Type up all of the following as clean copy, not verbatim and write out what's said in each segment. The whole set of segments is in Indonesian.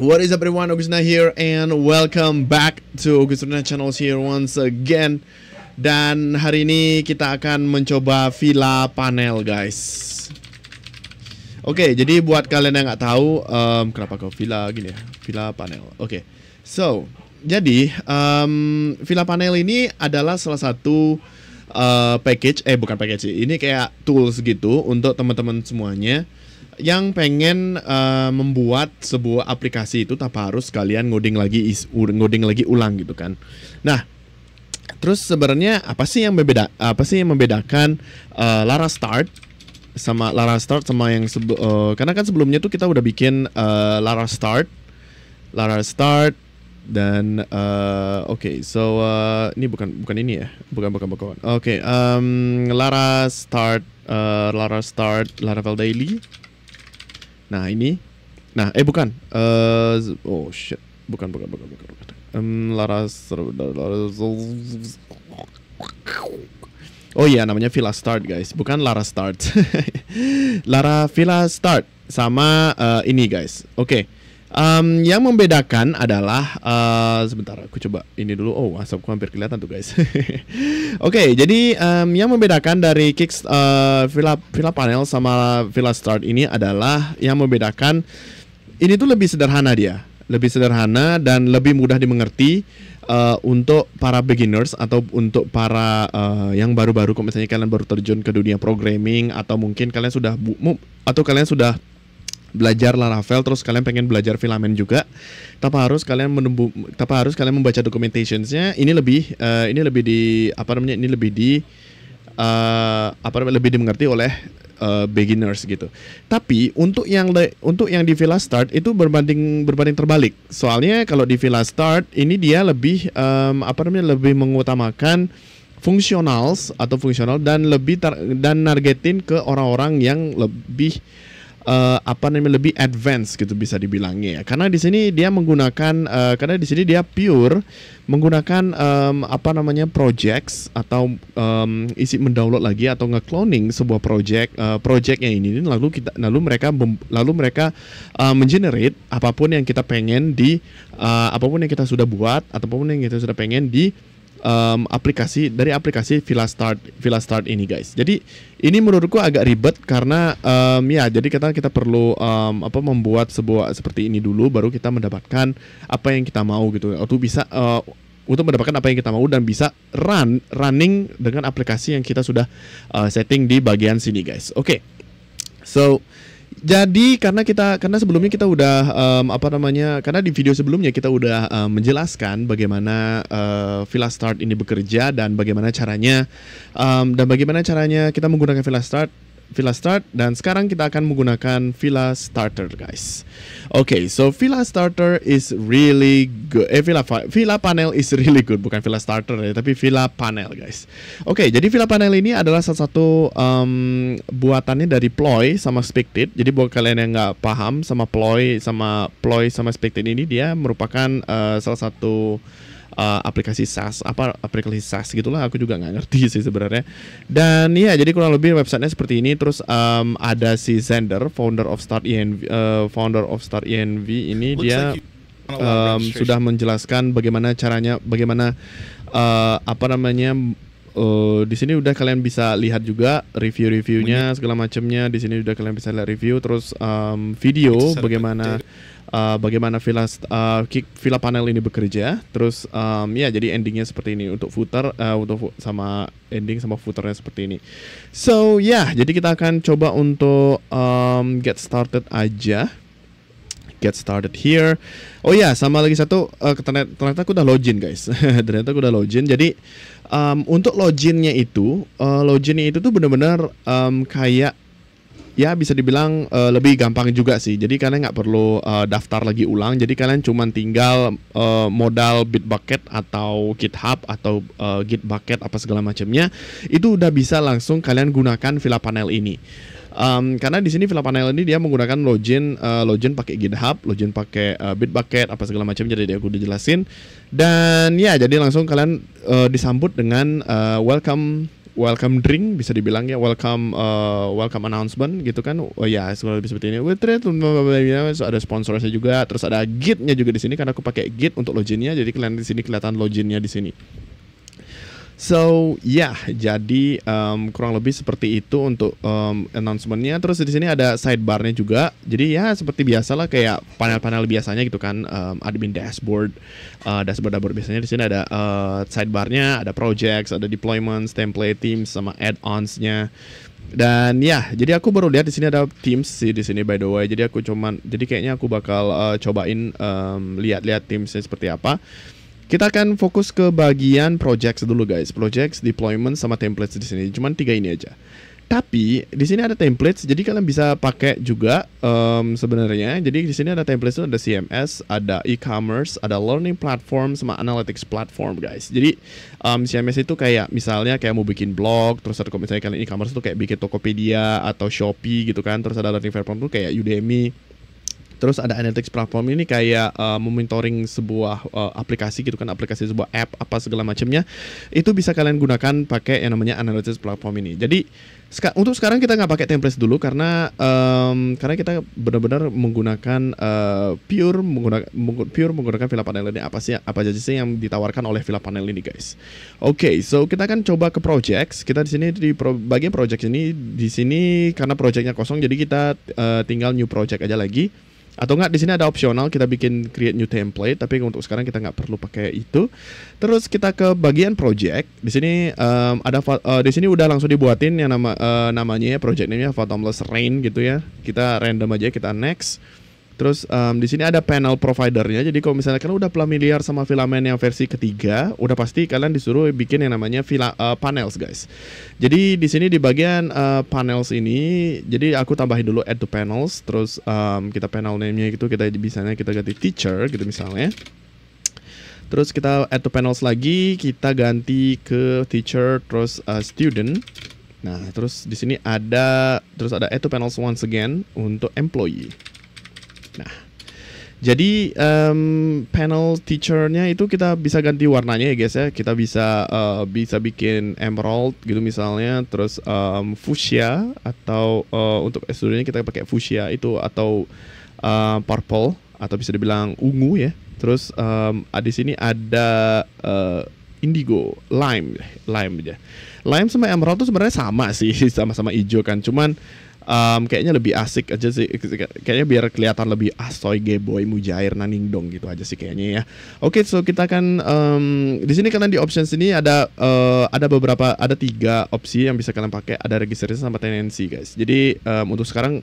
What is up everyone, Augustina here and welcome back to Augustina Channels here once again. Dan hari ini kita akan mencoba villa panel guys. Oke, jadi buat kalian yang nggak tahu kenapa kau villa gini ya, villa panel. Oke, so jadi villa panel ini adalah salah satu package, bukan package sih, ini kayak tools gitu untuk teman-teman semuanya yang pengen membuat sebuah aplikasi itu tanpa harus kalian ngoding lagi ulang gitu kan. Nah, terus sebenarnya apa sih yang membedakan Lara Start sama yang karena kan sebelumnya tuh kita udah bikin Lara Start dan so ini bukan ini ya, bukan. Lara Start Laravel Daily. Nah ini, bukan, bukan. Oh iya, namanya Villa Start guys, bukan Lara Start. Villa Start sama ini guys. Oke. Yang membedakan adalah sebentar aku coba ini dulu. Oh, asapku hampir kelihatan tuh guys. Oke, jadi yang membedakan dari Villa Panel sama Villa Start ini adalah yang membedakan ini tuh lebih sederhana dan lebih mudah dimengerti untuk para beginners atau untuk para yang baru-baru, kalau misalnya kalian baru terjun ke dunia programming atau mungkin kalian sudah belajar Laravel terus kalian pengen belajar filament juga, tanpa harus kalian membaca documentationsnya. Ini lebih dimengerti oleh beginners gitu. Tapi untuk yang di Villa Start itu berbanding terbalik. Soalnya kalau di Villa Start ini dia lebih lebih mengutamakan fungsional dan nargetin ke orang-orang yang lebih lebih advance gitu bisa dibilangnya ya. Karena di sini dia pure menggunakan projects atau isi mendownload lagi atau ngecloning sebuah projectnya ini, lalu mereka mengenerate apapun yang kita pengen apapun yang kita sudah buat ataupun yang kita sudah pengen di aplikasi Villa Start ini guys. Jadi ini menurutku agak ribet karena jadi kita perlu membuat sebuah seperti ini dulu baru kita mendapatkan apa yang kita mau gitu, atau bisa untuk mendapatkan apa yang kita mau dan bisa running dengan aplikasi yang kita sudah setting di bagian sini guys. Oke. So jadi karena sebelumnya kita udah karena di video sebelumnya kita udah menjelaskan bagaimana Villa Start ini bekerja dan bagaimana caranya kita menggunakan Villa Start dan sekarang kita akan menggunakan Villa Starter guys. Okay, so Villa Starter is really good. Villa Panel is really good, bukan Villa Starter ya, tapi Villa Panel guys. Oke, jadi Villa Panel ini adalah salah satu buatannya dari Ploy sama Spectate. Jadi buat kalian yang nggak paham sama Ploy sama Spectate ini, dia merupakan salah satu aplikasi SaaS gitulah, aku juga nggak ngerti sih sebenarnya. Dan ya, jadi kurang lebih websitenya seperti ini. Terus ada si Xander, founder of Start ENV ini, dia sudah menjelaskan bagaimana caranya, di sini udah kalian bisa lihat juga review-reviewnya segala macamnya. Di sini udah kalian bisa lihat review, terus video bagaimana Villa Panel ini bekerja. Terus jadi endingnya seperti ini untuk footer, sama ending sama footernya seperti ini. So jadi kita akan coba untuk get started aja. Get started here. Oh ya, sama lagi satu, ternyata aku udah login guys. Jadi untuk loginnya itu tuh benar-benar kayak ya bisa dibilang lebih gampang juga sih. Jadi kalian nggak perlu daftar lagi ulang. Jadi kalian cuma tinggal modal Bitbucket atau GitHub atau Gitbucket apa segala macamnya, itu udah bisa langsung kalian gunakan Villa Panel ini. Karena di sini Villa Panel ini dia menggunakan login pakai GitHub, login pakai Bitbucket apa segala macam. Jadi aku udah jelasin. Dan ya, jadi langsung kalian disambut dengan welcome welcome drink bisa dibilang ya, welcome welcome announcement gitu kan. Oh ya, lebih seperti ini. So, ada sponsornya juga, terus ada Git-nya juga di sini karena aku pakai Git untuk loginnya. Jadi kalian di sini kelihatan loginnya di sini. So jadi kurang lebih seperti itu untuk announcement-nya. Terus di sini ada sidebar-nya juga. Jadi ya seperti biasalah kayak panel-panel biasanya gitu kan, admin dashboard, dashboard biasanya di sini ada sidebar-nya, ada projects, ada deployments, template, themes sama add-ons-nya. Dan ya, jadi aku baru lihat di sini ada Teams sih di sini by the way. Jadi kayaknya aku bakal cobain lihat-lihat Teams-nya seperti apa. Kita akan fokus ke bagian projects dulu guys. Projects, deployment sama templates di sini. Cuman 3 ini aja. Tapi di sini ada templates, jadi kalian bisa pakai juga sebenarnya. Jadi di sini ada templates itu ada CMS, ada e-commerce, ada learning platform sama analytics platform guys. Jadi CMS itu kayak misalnya kayak mau bikin blog, terus ada misalnya kalian e-commerce itu kayak bikin Tokopedia atau Shopee gitu kan. Terus ada learning platform itu kayak Udemy. Terus ada analytics platform ini kayak memonitoring sebuah aplikasi gitu kan, aplikasi sebuah app apa segala macamnya. Itu bisa kalian gunakan pakai yang namanya analytics platform ini. Jadi untuk sekarang kita nggak pakai templates dulu karena kita benar-benar menggunakan pure menggunakan Fila Panel ini. Apa aja sih yang ditawarkan oleh Fila Panel ini guys. Oke, so kita akan coba ke projects. Kita di sini di bagian project ini, di sini karena projectnya kosong jadi kita tinggal new project aja lagi. Atau enggak, di sini ada opsional kita bikin create new template, tapi untuk sekarang kita nggak perlu pakai itu. Terus kita ke bagian project. Di sini di sini udah langsung dibuatin yang namanya project name-nya Fathomless Rain gitu ya. Kita random aja, kita next. Terus di sini ada panel providernya. Jadi kalau misalnya kalian udah familiar sama Filament yang versi ketiga, udah pasti kalian disuruh bikin yang namanya panels guys. Jadi di sini di bagian panels ini, jadi aku tambahin dulu add to panels. Terus kita panel name-nya gitu kita ganti teacher gitu misalnya. Terus kita add to panels lagi, kita ganti ke teacher terus student. Nah, terus di sini ada add to panels once again untuk employee. Nah, jadi panel teacher-nya itu kita bisa ganti warnanya ya guys ya. Kita bisa bikin emerald gitu misalnya, terus fuchsia atau untuk studentnya kita pakai fuchsia itu atau purple atau bisa dibilang ungu ya. Terus di sini ada indigo, lime aja. Lime sama emerald tuh sebenarnya sama sih, sama-sama hijau kan. Cuman kayaknya lebih asik aja sih, kayaknya biar kelihatan lebih asoy, geboy, mujair, naningdong gitu aja sih kayaknya ya. Oke, so kita akan di sini kalian di options ini ada 3 opsi yang bisa kalian pakai, ada registrasi sama tenancy guys. Jadi untuk sekarang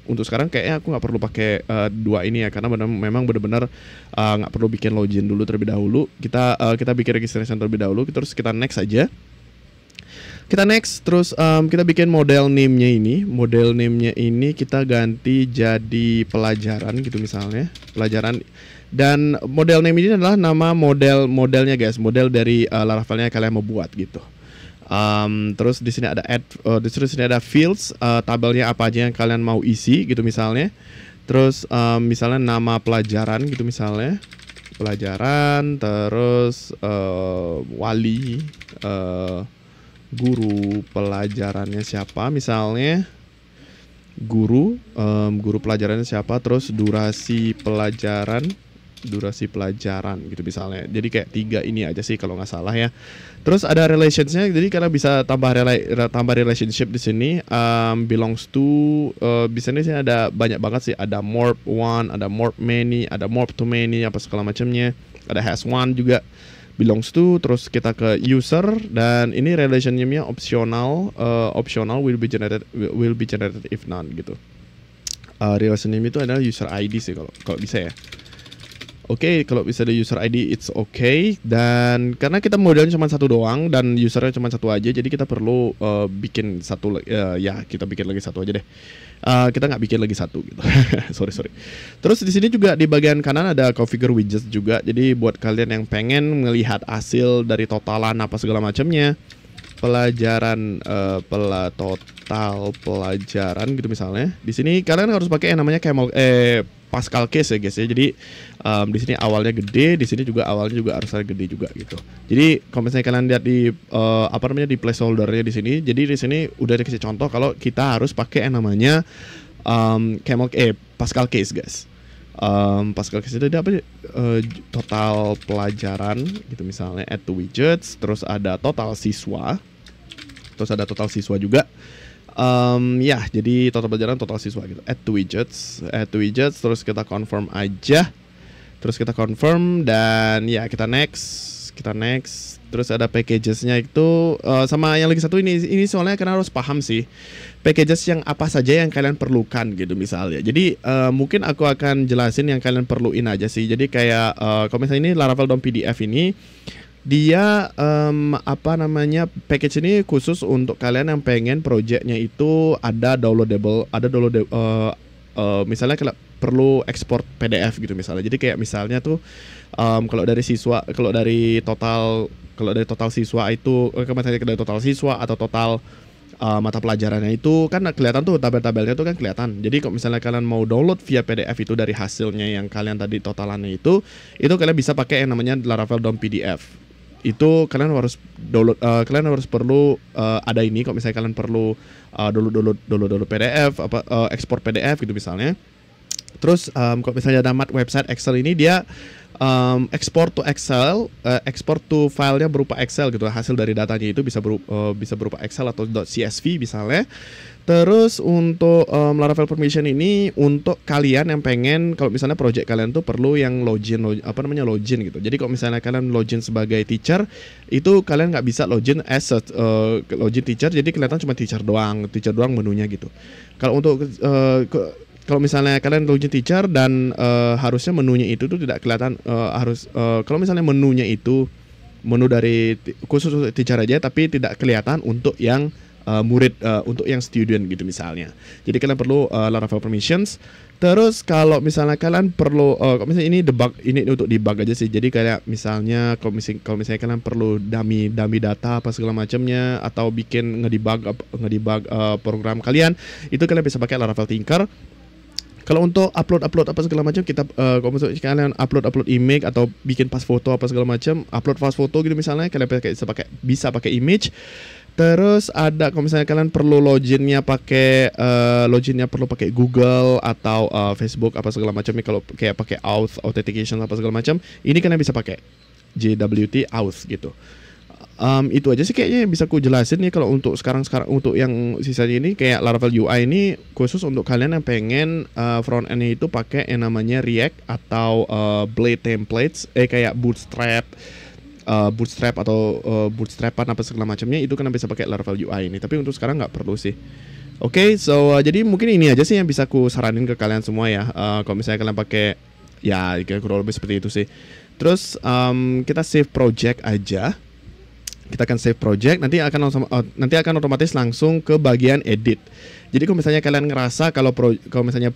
kayaknya aku nggak perlu pakai 2 ini ya, karena memang benar-benar nggak perlu bikin login dulu terlebih dahulu. Kita bikin registrasi terlebih dahulu, terus kita next aja. Kita next, terus kita bikin model name-nya ini. Model name-nya ini kita ganti jadi pelajaran gitu misalnya. Pelajaran. Dan model name ini adalah nama modelnya guys. Model dari Laravel-nya kalian mau buat gitu. Terus di sini ada di sini ada fields, tabelnya apa aja yang kalian mau isi gitu misalnya. Terus misalnya nama pelajaran gitu misalnya. Pelajaran, terus wali, guru pelajarannya siapa misalnya, guru pelajarannya siapa, terus durasi pelajaran gitu misalnya. Jadi kayak 3 ini aja sih kalau nggak salah ya. Terus ada relationsnya, jadi kalian bisa tambah relationship di sini. Belongs to, biasanya sih ada banyak banget sih, ada morph one, ada morph many, ada morph to many, apa segala macamnya. Ada has one juga, belongs to, terus kita ke user, dan ini relation name-nya optional will be generated if none gitu. Relation name itu adalah user ID sih kalau bisa ya. Oke, kalau bisa ada user ID it's okay. Dan karena kita modelnya cuma 1 doang dan usernya cuma 1 aja, jadi kita perlu bikin 1 ya kita bikin lagi 1 aja deh. Kita nggak bikin lagi 1 gitu. sorry. Terus di sini juga di bagian kanan ada configure widgets juga. Jadi buat kalian yang pengen melihat hasil dari totalan apa segala macamnya, pelajaran total pelajaran gitu misalnya. Di sini kalian harus pakai yang namanya Pascal case ya guys ya. Jadi di sini awalnya gede, di sini juga awalnya juga harus gede juga gitu. Jadi kalau misalnya kalian lihat di di placeholdernya di sini, jadi di sini udah dikasih contoh kalau kita harus pakai yang namanya Pascal case guys. Pascal case itu ada apa? Total pelajaran gitu misalnya, add to widgets, terus ada total siswa, terus ada total siswa juga. Jadi total pelajaran, total siswa gitu. Add to widgets, terus kita confirm aja, terus kita confirm dan ya kita next. Terus ada packagesnya itu sama yang lagi satu ini soalnya kalian harus paham sih packages yang apa saja yang kalian perlukan gitu misalnya. Jadi mungkin aku akan jelasin yang kalian perluin aja sih. Jadi kayak kalau misalnya ini Laravel.pdf ini dia package ini khusus untuk kalian yang pengen projectnya itu ada downloadable, misalnya kalau perlu ekspor PDF gitu misalnya. Jadi kayak misalnya tuh kalau dari total siswa itu dari total siswa atau total mata pelajarannya itu kan kelihatan tuh tabel-tabelnya tuh kan kelihatan. Jadi kalau misalnya kalian mau download via PDF itu dari hasilnya yang kalian tadi totalannya itu kalian bisa pakai yang namanya Laravel.pdf. Itu kalian harus download, perlu ada ini. Kalau misalnya kalian perlu download PDF ekspor PDF gitu misalnya. Terus kalau misalnya ada website Excel ini dia export to Excel, export to filenya berupa Excel gitu. Hasil dari datanya itu bisa berupa Excel atau .csv misalnya. Terus untuk Laravel permission ini untuk kalian yang pengen kalau misalnya project kalian tuh perlu yang login gitu. Jadi kalau misalnya kalian login sebagai teacher, itu kalian nggak bisa login as login teacher. Jadi kelihatan cuma teacher doang menunya gitu. Kalau misalnya kalian login teacher dan harusnya menunya itu tuh tidak kelihatan, kalau misalnya menunya itu menu dari khusus untuk teacher aja tapi tidak kelihatan untuk yang murid, untuk yang student gitu misalnya. Jadi kalian perlu Laravel permissions. Terus kalau misalnya kalian perlu kalau misalnya ini untuk debug aja sih. Jadi kayak misalnya kalau misalnya kalian perlu dummy data apa segala macamnya atau bikin ngedebug program kalian, itu kalian bisa pakai Laravel Tinker. Kalau untuk upload apa segala macam kita kalau misalnya kalian upload image atau bikin pas foto apa segala macam, upload pas foto gitu misalnya, kalian bisa pakai image. Terus ada kalau misalnya kalian perlu loginnya perlu pakai Google atau Facebook apa segala macam, kalau kayak pakai authentication apa segala macam, ini kalian bisa pakai JWT auth gitu. Itu aja sih kayaknya yang bisa ku jelasin nih kalau untuk sekarang untuk yang sisanya ini. Kayak Laravel UI ini khusus untuk kalian yang pengen front end itu pakai yang namanya React atau Blade templates, kayak Bootstrap atau Bootstrapan apa segala macamnya, itu kan bisa pakai Laravel UI ini. Tapi untuk sekarang nggak perlu sih. Oke, jadi mungkin ini aja sih yang bisa ku saranin ke kalian semua ya. Kalau misalnya kalian pakai ya kurang lebih seperti itu sih. Terus kita save project aja. Kita akan save project, nanti akan otomatis langsung ke bagian edit. Jadi kalau misalnya kalian ngerasa kalau misalnya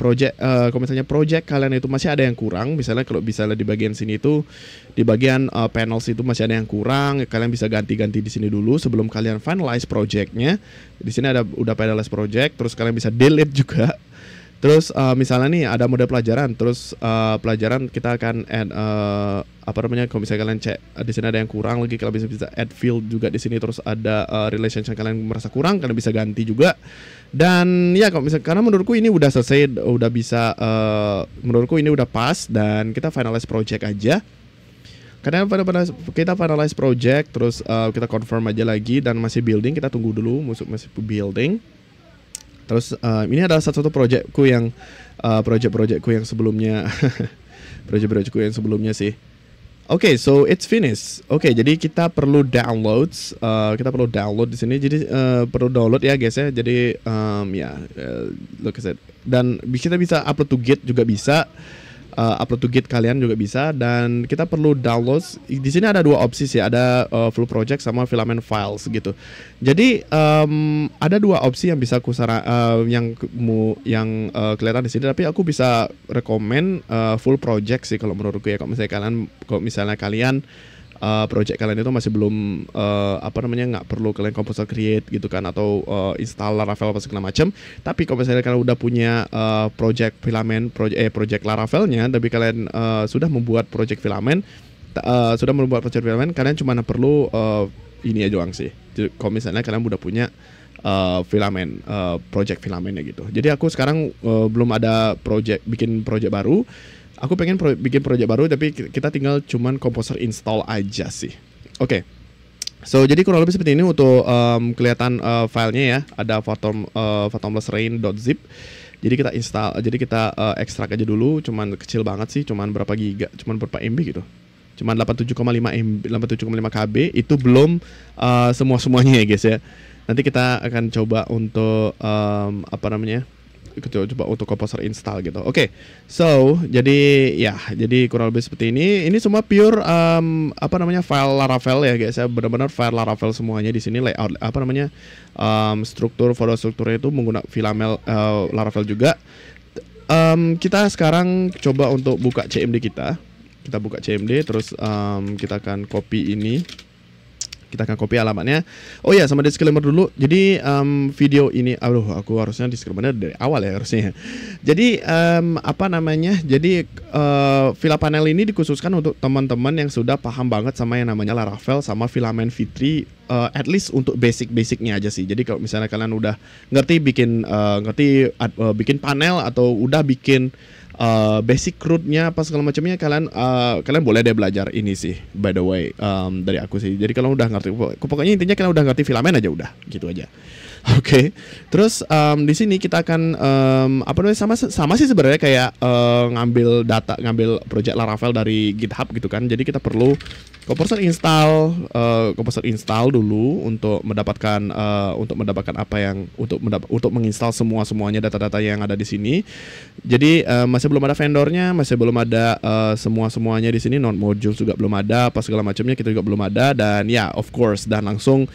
project kalian itu masih ada yang kurang, misalnya kalau di bagian sini itu di bagian panels itu masih ada yang kurang, kalian bisa ganti-ganti di sini dulu sebelum kalian finalize projectnya. Di sini udah finalize project, terus kalian bisa delete juga. Terus misalnya nih ada mode pelajaran, terus pelajaran kita akan add kalau misalnya kalian cek di sini ada yang kurang lagi, kalian bisa add field juga di sini. Terus ada relationship kalian merasa kurang, kalian bisa ganti juga. Dan ya kalau misalnya, karena menurutku ini udah selesai, udah bisa, menurutku ini udah pas dan kita finalize project aja. Karena kita finalize project, terus kita confirm aja lagi dan masih building, kita tunggu dulu masih building. Terus ini adalah satu projectku yang sebelumnya project-projectku yang sebelumnya sih. Oke, so it's finished. Oke, jadi kita perlu download di sini. Jadi perlu download ya guys ya. Jadi look at it. Dan kita bisa upload to Git juga bisa. Upload to Git kalian juga bisa, dan kita perlu download. Di sini ada dua opsi sih, ada full project sama filament files gitu. Jadi ada dua opsi yang bisa kelihatan di sini, tapi aku bisa rekomend full project sih kalau menurutku ya. Kalau misalnya kalian project kalian itu masih belum nggak perlu kalian composer create gitu kan, atau install Laravel apa segala macam. Tapi kalau misalnya kalian udah punya project project Laravelnya, tapi kalian sudah membuat project filament, kalian cuma perlu ini aja doang sih. Kalau misalnya kalian udah punya filament, project filamentnya gitu. Jadi aku sekarang belum ada bikin project baru. Aku pengen bikin project baru, tapi kita tinggal cuman composer install aja sih. Oke. So jadi kurang lebih seperti ini untuk kelihatan filenya ya. Ada fathomlessrain.zip. Jadi kita ekstrak aja dulu. Cuman kecil banget sih, cuman berapa giga, cuman berapa MB gitu. Cuman 87,5 KB. Itu belum semuanya ya guys ya. Nanti kita akan coba untuk coba untuk composer install gitu. Oke. So, jadi kurang lebih seperti ini. Ini semua pure file Laravel ya guys ya. Benar-benar file Laravel semuanya di sini. Layout foto strukturnya itu menggunakan filament Laravel juga. Kita sekarang coba untuk buka CMD kita. Kita buka CMD, terus kita akan copy ini. Kita akan copy alamatnya. Oh ya, sama disclaimer dulu. Jadi video ini, aku harusnya disclaimernya dari awal ya harusnya. Jadi Jadi Fila Panel ini dikhususkan untuk teman-teman yang sudah paham banget sama yang namanya Laravel sama filament V3, at least untuk basic-basicnya aja sih. Jadi kalau misalnya kalian udah ngerti bikin panel atau udah bikin basic root-nya apa segala macamnya, kalian boleh deh belajar ini sih, by the way, dari aku sih. Jadi kalau udah ngerti, pokoknya intinya kalian udah ngerti filament aja udah gitu aja. Oke. Terus di sini kita akan sama sih sebenarnya kayak ngambil project Laravel dari GitHub gitu kan. Jadi kita perlu composer install dulu untuk mendapatkan untuk menginstal semuanya data-data yang ada di sini. Jadi masih belum ada vendornya, masih belum ada semuanya di sini, non module juga belum ada, apa segala macamnya kita juga belum ada, dan ya of course dan langsung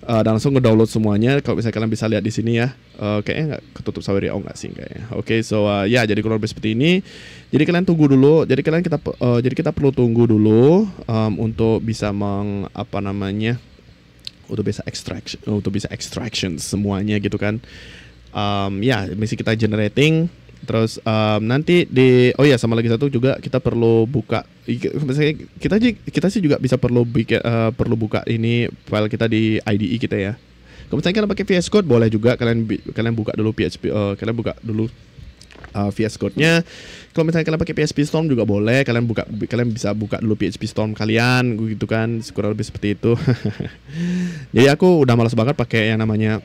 ngedownload semuanya. Kalau misalnya kalian bisa lihat di sini ya, kayaknya nggak ketutup Saweria, nggak sih kayaknya. Oke, so jadi kurang lebih seperti ini. Jadi kalian tunggu dulu. Jadi kita perlu tunggu dulu untuk bisa untuk bisa extraction semuanya gitu kan. Mesti kita generating. Terus nanti sama lagi satu juga kita perlu buka. Misalnya kita sih juga bisa perlu buka ini file kita di IDE kita ya. Kalau misalnya kalian pakai VS Code boleh juga kalian buka dulu PHP, VS Code-nya. Kalau misalnya kalian pakai PHP Storm juga boleh, kalian bisa buka dulu PHP Storm kalian gitu kan, kurang lebih seperti itu. Jadi aku udah malas banget pakai yang namanya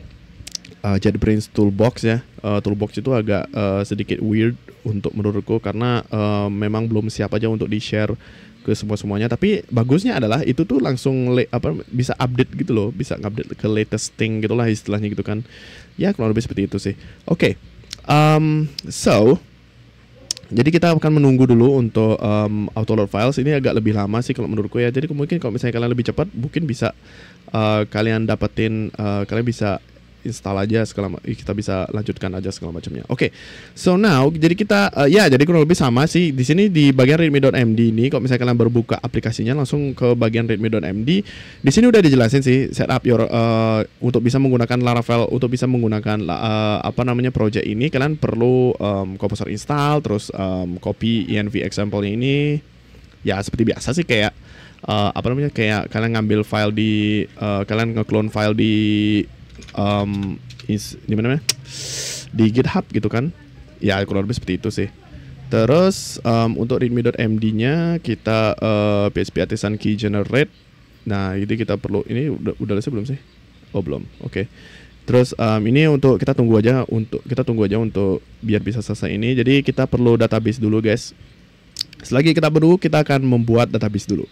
JetBrains Toolbox ya. Toolbox itu agak sedikit weird untuk menurutku karena memang belum siap aja untuk di-share ke semuanya. Tapi bagusnya adalah itu tuh langsung bisa update gitu loh, bisa update ke latest thing gitulah istilahnya gitu kan. Ya kurang lebih seperti itu sih. Oke. Jadi kita akan menunggu dulu untuk autoload files. Ini agak lebih lama sih kalau menurutku ya. Jadi mungkin kalau misalnya kalian lebih cepat, mungkin bisa kalian bisa install aja kita bisa lanjutkan aja segala macamnya. Oke. So now jadi kita jadi kurang lebih sama sih di sini di bagian readme.md ini. Kalau misalnya kalian baru buka aplikasinya langsung ke bagian readme.md, di sini udah dijelasin sih setup untuk bisa menggunakan Laravel, untuk bisa menggunakan project ini kalian perlu composer install, terus copy env example-nya ini. Ya seperti biasa sih kayak kayak kalian ngambil file kalian nge-clone file di di GitHub gitu kan. Ya kurang lebih seperti itu sih. Terus untuk readme.md-nya kita PHP artisan key generate. Nah, ini kita perlu, ini udah selesai belum sih? Oh, belum. Oke. Terus ini untuk kita tunggu aja untuk biar bisa selesai ini. Jadi kita perlu database dulu, guys. Selagi kita akan membuat database dulu.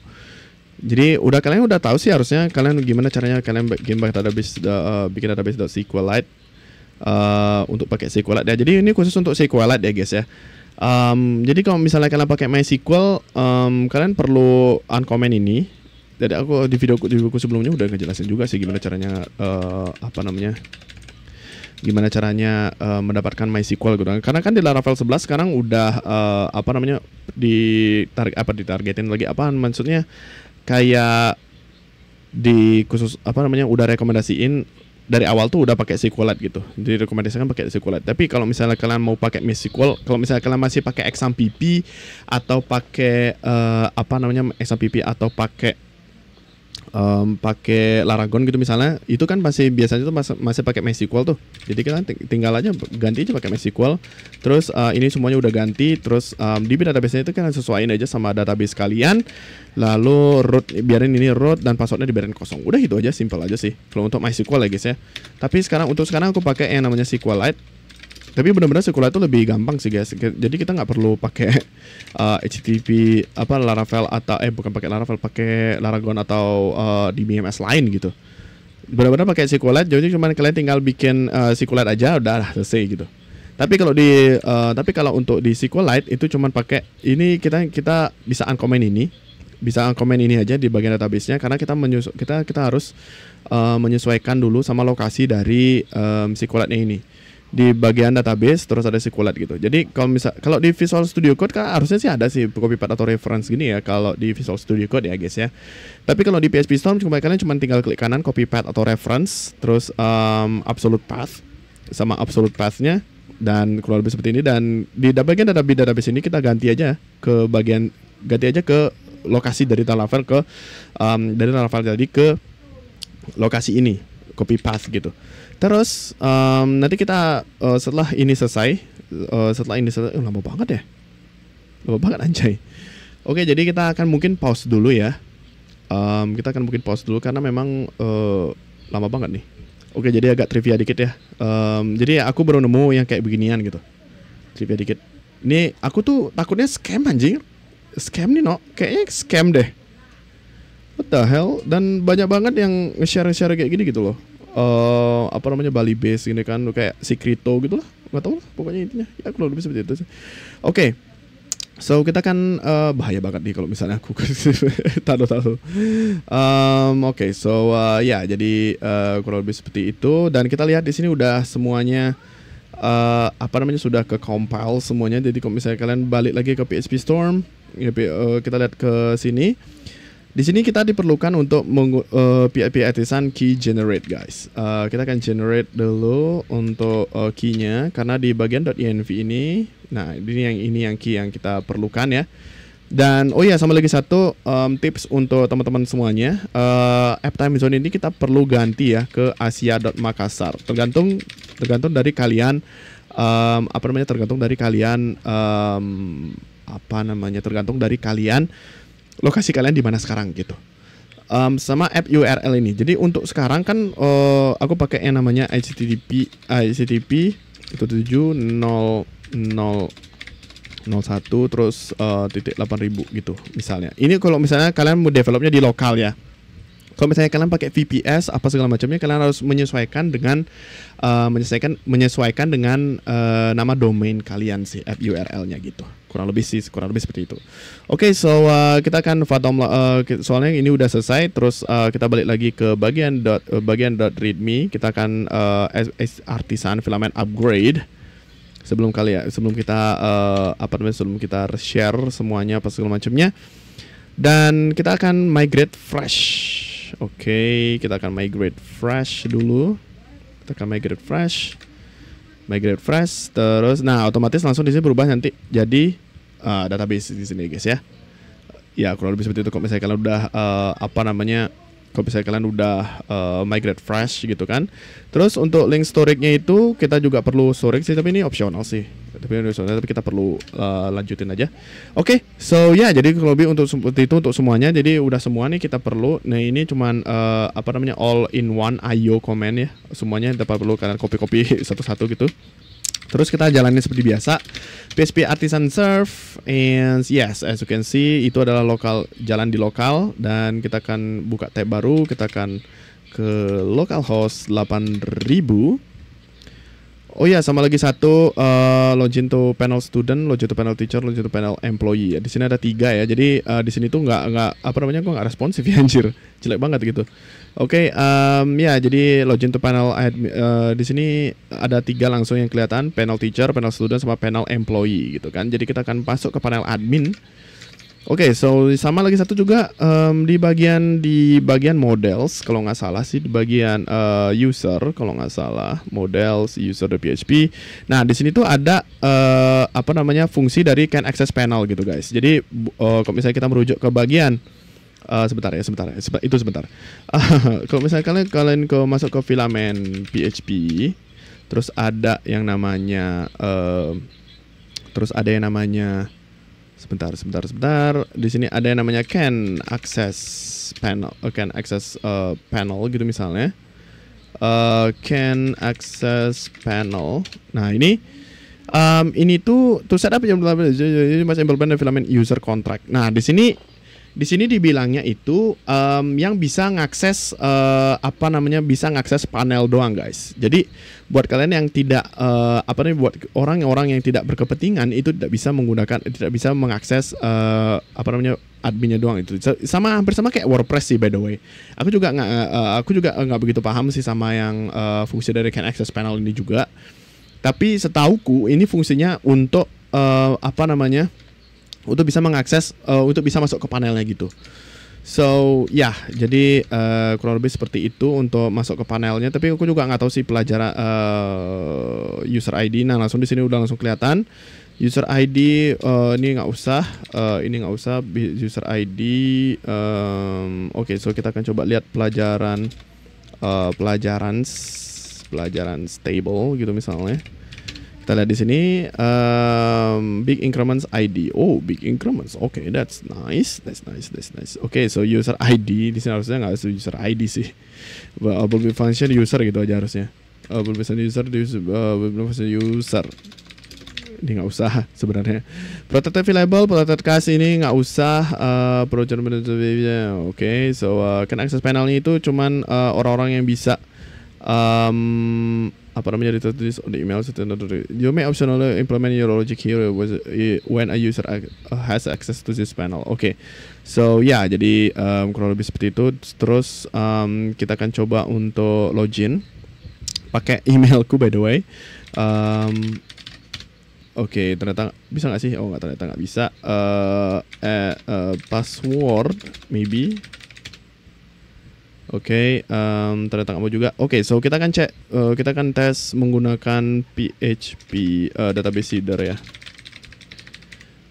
Jadi kalian udah tahu sih harusnya kalian gimana caranya kalian bikin database .SQLite untuk pakai SQLite ya. Jadi ini khusus untuk SQLite ya guys ya. Jadi kalau misalnya kalian pakai MySQL, kalian perlu uncomment ini. Jadi aku di videoku sebelumnya udah ngejelasin juga sih gimana caranya mendapatkan MySQL gitu. Karena kan di Laravel 11 sekarang udah ditargetin lagi maksudnya kayak di khusus apa namanya udah rekomendasiin dari awal tuh udah pakai SQLite gitu. Jadi rekomendasikan pakai SQLite. Tapi kalau misalnya kalian mau pakai MySQL, kalau misalnya kalian masih pakai XAMPP atau pakai apa namanya XAMPP atau pakai pakai Laragon gitu misalnya, itu kan masih biasanya tuh masih pakai MySQL tuh. Jadi kalian tinggal aja ganti aja pakai MySQL. Terus ini semuanya udah ganti. Terus di database-nya itu kan sesuaiin aja sama database kalian. Lalu root biarin ini root dan passwordnya dibiarin kosong. Udah itu aja, simple aja sih. Kalau untuk MySQL ya guys ya. Tapi sekarang aku pakai yang namanya SQLite. Tapi benar-benar SQLite itu lebih gampang sih guys. Jadi kita nggak perlu pakai HTTP apa Laravel atau bukan pakai Laravel, pakai Laragon atau DBMS lain gitu. Benar-benar pakai SQLite. Jadi cuma kalian tinggal bikin SQLite aja udah selesai gitu. Tapi kalau untuk di SQLite itu cuma pakai ini kita bisa uncomment ini. Bisa uncomment ini aja di bagian database-nya karena kita harus menyesuaikan dulu sama lokasi dari SQLite-nya ini. Di bagian database terus ada SQLite gitu. Jadi kalau di Visual Studio Code kan harusnya sih ada sih copy path atau reference gini ya kalau di Visual Studio Code ya guys ya. Tapi kalau di PHP Storm kalian cuma tinggal klik kanan copy path atau reference terus absolute path sama absolute path-nya dan kurang lebih seperti ini. Dan di bagian database ini kita ganti aja ke lokasi dari Laravel dari Laravel tadi ke lokasi ini copy path gitu. Terus nanti kita setelah ini selesai lama banget ya, lama banget anjay. Oke, jadi kita akan mungkin pause dulu ya. Karena memang lama banget nih. Oke, jadi agak trivia dikit ya. Jadi aku baru nemu yang kayak beginian gitu. Trivia dikit. Ini aku tuh takutnya scam anjing. Scam nih kayaknya scam deh. What the hell? Dan banyak banget yang nge-share kayak gini gitu loh. Apa namanya Bali base ini kan kayak Secreto gitu lah, nggak tahu lah pokoknya intinya ya kalau lebih seperti itu sih. Oke, so kita kan bahaya banget nih kalau misalnya aku taruh. Oke, so ya jadi kurang lebih seperti itu dan kita lihat di sini udah semuanya sudah ke compile semuanya. Jadi kalau misalnya kalian balik lagi ke PHP Storm kita lihat ke sini. Di sini kita diperlukan untuk PHP artisan key generate guys. Kita akan generate dulu untuk key-nya karena di bagian .env ini, nah ini yang key yang kita perlukan ya. Dan sama lagi satu tips untuk teman-teman semuanya, app time zone ini kita perlu ganti ya ke asia.makassar. Tergantung dari kalian tergantung dari kalian lokasi kalian di mana sekarang gitu. Sama app URL ini. Jadi untuk sekarang kan aku pakai yang namanya HTTP itu 7.0.0.1 terus .8000 gitu misalnya. Ini kalau misalnya kalian mau developnya di lokal ya. Kalau misalnya kalian pakai VPS apa segala macamnya, kalian harus menyesuaikan dengan nama domain kalian sih app URL-nya gitu. Kurang lebih seperti itu. Oke, so kita akan soalnya ini udah selesai. Terus kita balik lagi ke bagian .readme. Kita akan artisan filament upgrade sebelum kita share semuanya apa segala macamnya. Dan kita akan migrate fresh. Oke, kita akan migrate fresh dulu. Migrate fresh terus otomatis langsung di sini berubah nanti jadi database di sini guys ya. Ya kurang lebih seperti itu kalau misalnya kalian udah migrate fresh gitu kan. Terus untuk link storage-nya itu kita juga perlu storage sih, tapi ini optional sih. Tapi kita perlu lanjutin aja. Oke, so ya jadi kalau lebih untuk seperti itu untuk semuanya. Jadi udah semua nih kita perlu. Nah ini cuman all in one IO command ya. Semuanya dapat perlu kalian copy satu-satu gitu. Terus kita jalanin seperti biasa. PHP Artisan Serve, and yes, as you can see itu adalah jalan di lokal, dan kita akan buka tab baru. Kita akan ke localhost 8000. Oh ya, sama lagi satu login to panel student, login to panel teacher, login to panel employee. Di sini ada 3 ya. Jadi di sini tuh nggak nggak responsif ya anjir. Jelek banget gitu. Oke, ya jadi login to panel di sini ada 3 langsung yang kelihatan, panel teacher, panel student sama panel employee gitu kan. Jadi kita akan masuk ke panel admin. Oke, so sama lagi satu juga di bagian models kalau nggak salah sih, di bagian user kalau nggak salah, models user.php. Nah di sini tuh ada apa namanya, fungsi dari can access panel gitu guys. Jadi kalau misalnya kita merujuk ke bagian sebentar ya, itu sebentar. Kalau misalnya kalian masuk ke filamen PHP, terus ada yang namanya sebentar. Di sini ada yang namanya can access panel, panel gitu misalnya. Can access panel. Nah ini tuh to set up yang masih implement filament user contract. Nah di sini dibilangnya itu yang bisa ngakses bisa ngakses panel doang guys. Jadi buat kalian yang tidak buat orang-orang yang tidak berkepentingan itu tidak bisa mengakses adminnya doang itu. Hampir sama kayak WordPress sih by the way. Aku juga nggak begitu paham sih sama yang fungsi dari can access panel ini juga. Tapi setauku ini fungsinya untuk untuk bisa mengakses, untuk bisa masuk ke panelnya gitu. So ya, jadi kurang lebih seperti itu untuk masuk ke panelnya. Tapi aku juga nggak tahu sih pelajaran user ID. Nah langsung di sini udah langsung kelihatan user ID. Ini nggak usah, user ID. Oke, so kita akan coba lihat pelajaran stable gitu misalnya. Kita lihat di sini big increments ID. Oh, big increments. Okay, that's nice. Okay, so user ID di sini harusnya nggak user ID sih. Will be function user gitu aja harusnya. Will be function user. Ini nggak usah sebenarnya. Protected label, protected cache ini nggak usah. Okay, so can access panelnya itu cuman orang-orang yang bisa this on the email. You may optionally implement your logic here when a user has access to this panel. Okay, so ya, jadi kurang lebih seperti itu. Terus kita akan coba untuk login pakai emailku by the way. Oke, ternyata bisa nggak sih? Oh, ternyata nggak bisa. Password maybe. Oke, ternyata nggak mau juga. Oke, so kita akan cek, kita akan tes menggunakan PHP database seeder ya.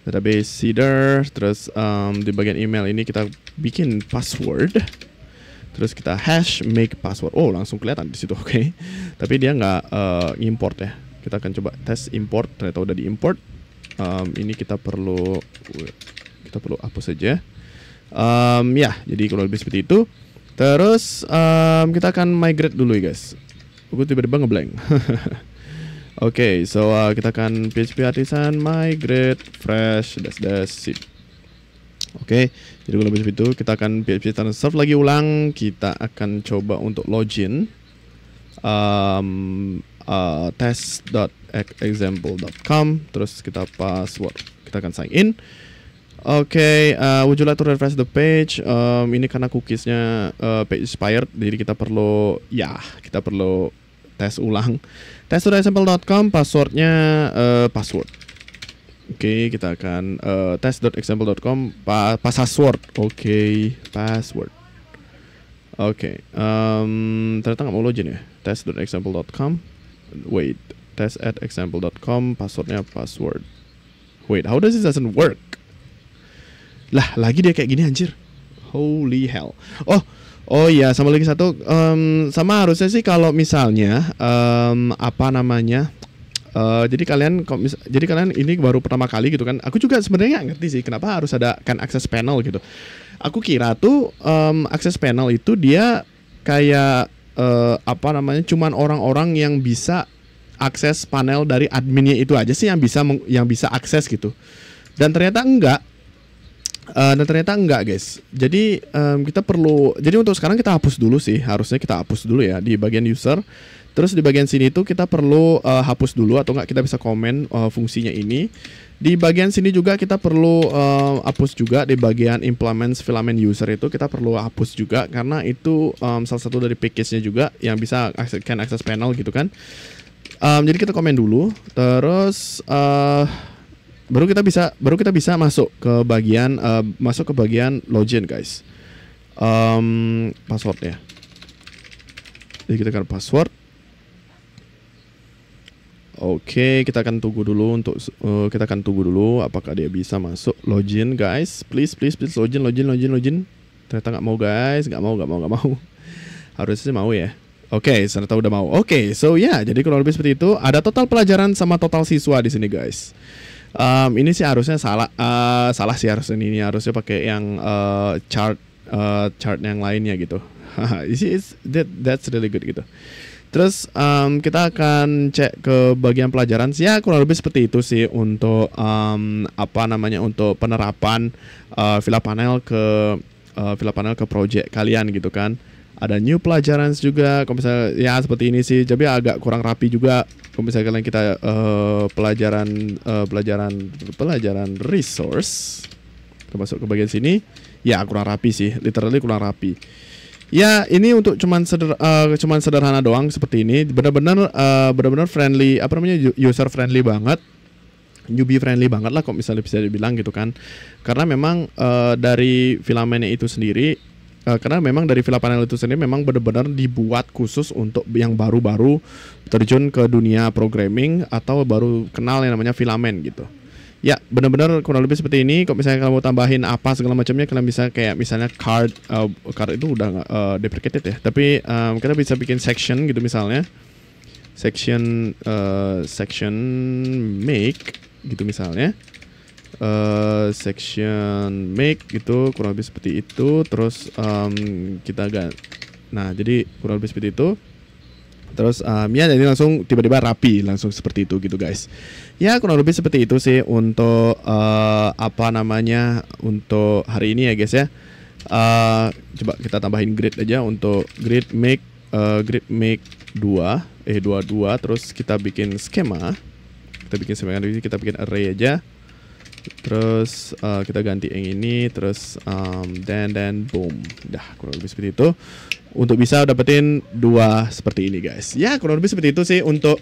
Database seeder, terus di bagian email ini kita bikin password, terus kita hash make password. Oh, langsung kelihatan di situ, oke. Tapi dia nggak import ya. Kita akan coba tes import, ternyata udah diimport. Ini kita perlu hapus saja. Ya, jadi kalau lebih seperti itu. Terus kita akan migrate dulu ya guys. Aku tiba-tiba ngeblank. Oke, so kita akan PHP artisan migrate fresh zip. Oke, jadi kalau lebih seperti itu kita akan PHP artisan serve lagi ulang. Kita akan coba untuk login test.example.com. Terus kita password. Kita akan sign in. Oke, would you like to refresh the page? Ini karena cookiesnya page expired, jadi kita perlu tes ulang. Test.example.com, passwordnya password. Oke, kita akan test.example.com password. Oke, password. Oke, ternyata nggak mau login ya. Test.example.com. Wait, test@example.com, passwordnya password. Wait, how does this doesn't work? Lah, lagi dia kayak gini anjir. Holy hell. Oh iya, sama lagi satu, sama harusnya sih kalau misalnya jadi kalian ini baru pertama kali gitu kan. Aku juga sebenarnya nggak ngerti sih kenapa harus ada can access panel gitu. Aku kira tuh access panel itu dia kayak cuman orang-orang yang bisa akses panel dari adminnya itu aja sih yang bisa akses gitu. Dan ternyata enggak. Guys. Jadi jadi untuk sekarang kita hapus dulu sih. Harusnya kita hapus dulu ya di bagian user. Terus di bagian sini tuh kita perlu hapus dulu atau enggak kita bisa komen fungsinya ini. Di bagian sini juga kita perlu hapus juga di bagian implements filament user itu kita perlu hapus juga karena itu salah satu dari package-nya juga yang bisa can access panel gitu kan. Jadi kita komen dulu. Terus baru kita bisa masuk ke bagian login guys. Password ya. Jadi kita akan password. Oke, kita akan tunggu dulu apakah dia bisa masuk login guys. Please login. Ternyata nggak mau guys, nggak mau. Harusnya mau ya. Oke, ternyata udah mau. Oke, so ya, jadi kurang lebih seperti itu. Ada total pelajaran sama total siswa di sini guys. Ini sih harusnya salah sih harusnya ini harusnya pakai yang chart yang lainnya gitu. That's really good gitu. Terus kita akan cek ke bagian pelajaran sih ya kurang lebih seperti itu sih untuk untuk penerapan Fila Panel ke project kalian gitu kan. Ada new pelajaran juga, kalau misalnya ya seperti ini sih, tapi agak kurang rapi juga. Kalau misalnya kalian kita pelajaran resource, kita masuk ke bagian sini, ya kurang rapi sih, literally kurang rapi. Ya ini untuk cuman sederhana doang seperti ini, benar-benar friendly, user friendly banget, newbie friendly banget lah, kok misalnya bisa dibilang gitu kan. Karena memang dari filamennya itu sendiri. Karena memang dari Fila Panel itu sendiri memang benar-benar dibuat khusus untuk yang baru-baru terjun ke dunia programming atau baru kenal yang namanya filamen gitu. Ya benar-benar kurang lebih seperti ini. Kalau misalnya kalian mau tambahin apa segala macamnya, kalian bisa kayak misalnya card itu udah deprecated ya. Tapi kita bisa bikin section gitu misalnya, section make gitu misalnya. Section make gitu kurang lebih seperti itu. Terus jadi kurang lebih seperti itu. Terus ya jadi langsung tiba-tiba rapi langsung seperti itu gitu guys. Ya kurang lebih seperti itu sih untuk untuk hari ini ya guys ya. Coba kita tambahin grid aja untuk grid make 22 terus kita bikin skema. Kita bikin array aja. Terus kita ganti yang ini. Terus dan boom. Dah kurang lebih seperti itu. Untuk bisa dapetin 2 seperti ini guys. Ya kurang lebih seperti itu sih untuk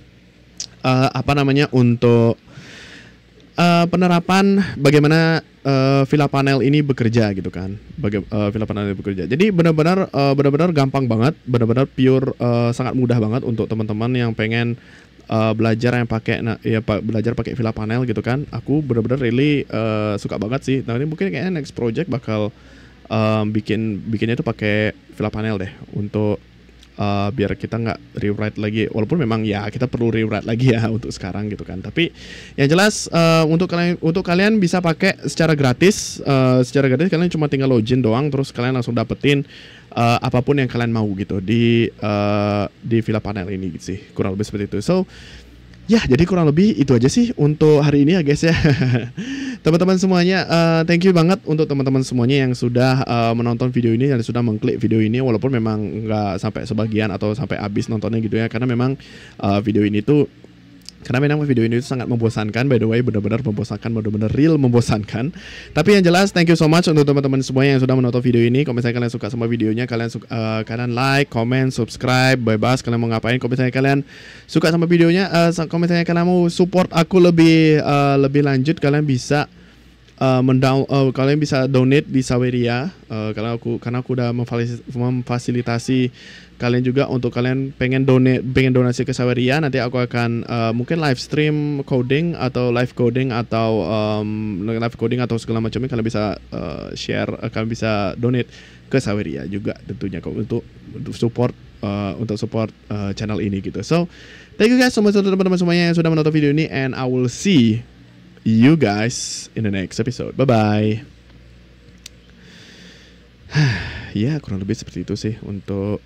untuk penerapan bagaimana Fila Panel ini bekerja gitu kan. Fila Panel ini bekerja. Jadi benar-benar gampang banget, benar-benar pure, sangat mudah banget untuk teman-teman yang pengen belajar pakai Fila Panel gitu kan. Aku benar-benar really suka banget sih. Nah ini mungkin kayaknya next project bakal bikinnya itu pakai Fila Panel deh untuk biar kita nggak rewrite lagi, walaupun memang ya kita perlu rewrite lagi ya untuk sekarang gitu kan. Tapi yang jelas untuk kalian bisa pakai secara gratis kalian cuma tinggal login doang, terus kalian langsung dapetin apapun yang kalian mau gitu di Fila Panel ini gitu sih, kurang lebih seperti itu. So ya jadi kurang lebih itu aja sih untuk hari ini ya guys ya. Teman-teman semuanya, thank you banget untuk teman-teman semuanya yang sudah menonton video ini dan sudah mengklik video ini, walaupun memang nggak sampai sebagian atau sampai habis nontonnya gitu ya, karena memang video ini tuh sangat membosankan, by the way, benar-benar membosankan, benar-benar real membosankan. Tapi yang jelas thank you so much untuk teman-teman semuanya yang sudah menonton video ini. Kalau misalnya kalian suka sama videonya, kalian like, comment, subscribe, bebas kalian mau ngapain. Kalau misalnya kalian suka sama videonya, kalau misalnya kalian mau support aku lebih lanjut, kalian bisa kalian bisa donate di Saweria, karena aku udah memfasilitasi kalian juga untuk kalian pengen donasi ke Saweria. Nanti aku akan mungkin live stream coding atau live coding atau segala macamnya. Kalian bisa share, kalian bisa donate ke Saweria juga tentunya untuk support channel ini gitu. So thank you guys so much untuk teman-teman semuanya yang sudah menonton video ini, and I will see you guys in the next episode. Bye bye. Ya kurang lebih seperti itu sih untuk